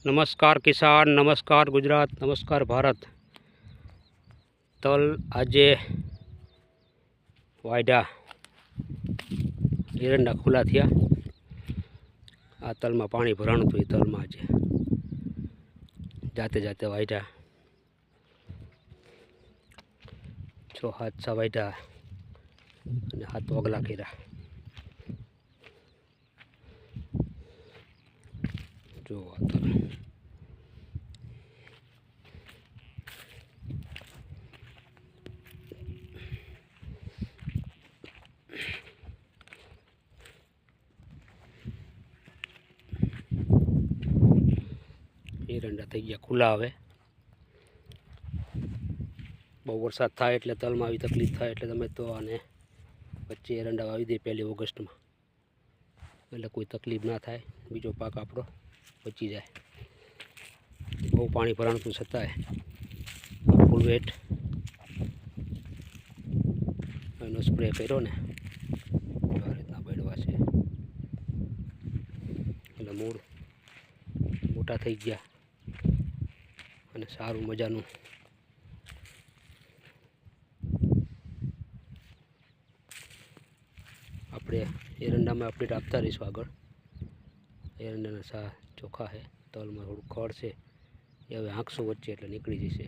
નમસ્કાર કિસાન, નમસ્કાર ગુજરાત, નમસ્કાર ભારત. તલ આજે વાયડા એરંડા ખુલ્લા થયા. આ તલમાં પાણી ભરાણું હતું. એ તલમાં આજે જાતે જાતે વાયડા 6-7 વાયડા અને 7 વગલા કર્યા. જો આ તલ એરંડા થઈ ગયા ખુલ્લા. હવે બહુ વરસાદ થાય એટલે તલમાં આવી તકલીફ થાય એટલે તમે તો આને વચ્ચે એરંડા વાવી દે 1 ઓગસ્ટમાં, એટલે કોઈ તકલીફ ના થાય. બીજો પાક આપણો બચી જાય. બહુ પાણી ભરાણું છતાંય ફૂલ વેટ એનો સ્પ્રે કર્યો ને આ રીતના બળવા છે એટલે મૂળ મોટા થઈ ગયા અને સારું મજાનું આપણે એરંડામાં અપડેટ આપતા રહીશું આગળ. એરંડાના સા ચોખ્ખા છે, તલમાં થોડું ખડ છે એ હવે આંખસો વચ્ચે એટલે નીકળી જશે.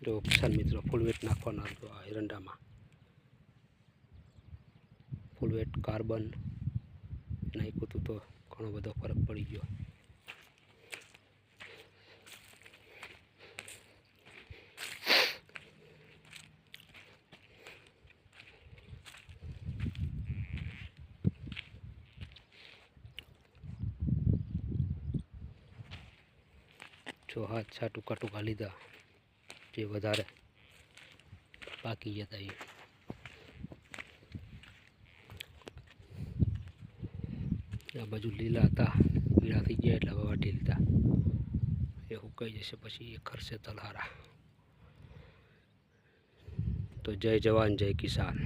જો કિસાન મિત્રો ફૂલવેટ નાખવાના હતો આ એરંડામાં. ફૂલવેટ કાર્બન નાખ્યું હતું તો ઘણો બધો ફરક પડી ગયો. જો 7 ટૂંકા લીધા, જે વધારે બાકી જતા એ આ બાજુ લીલા હતા, પીળા થઈ ગયા એટલે હવે વાટી લીધા. એ સુકાઈ જશે પછી એ ખરશે તલહારા. તો જય જવાન જય કિસાન.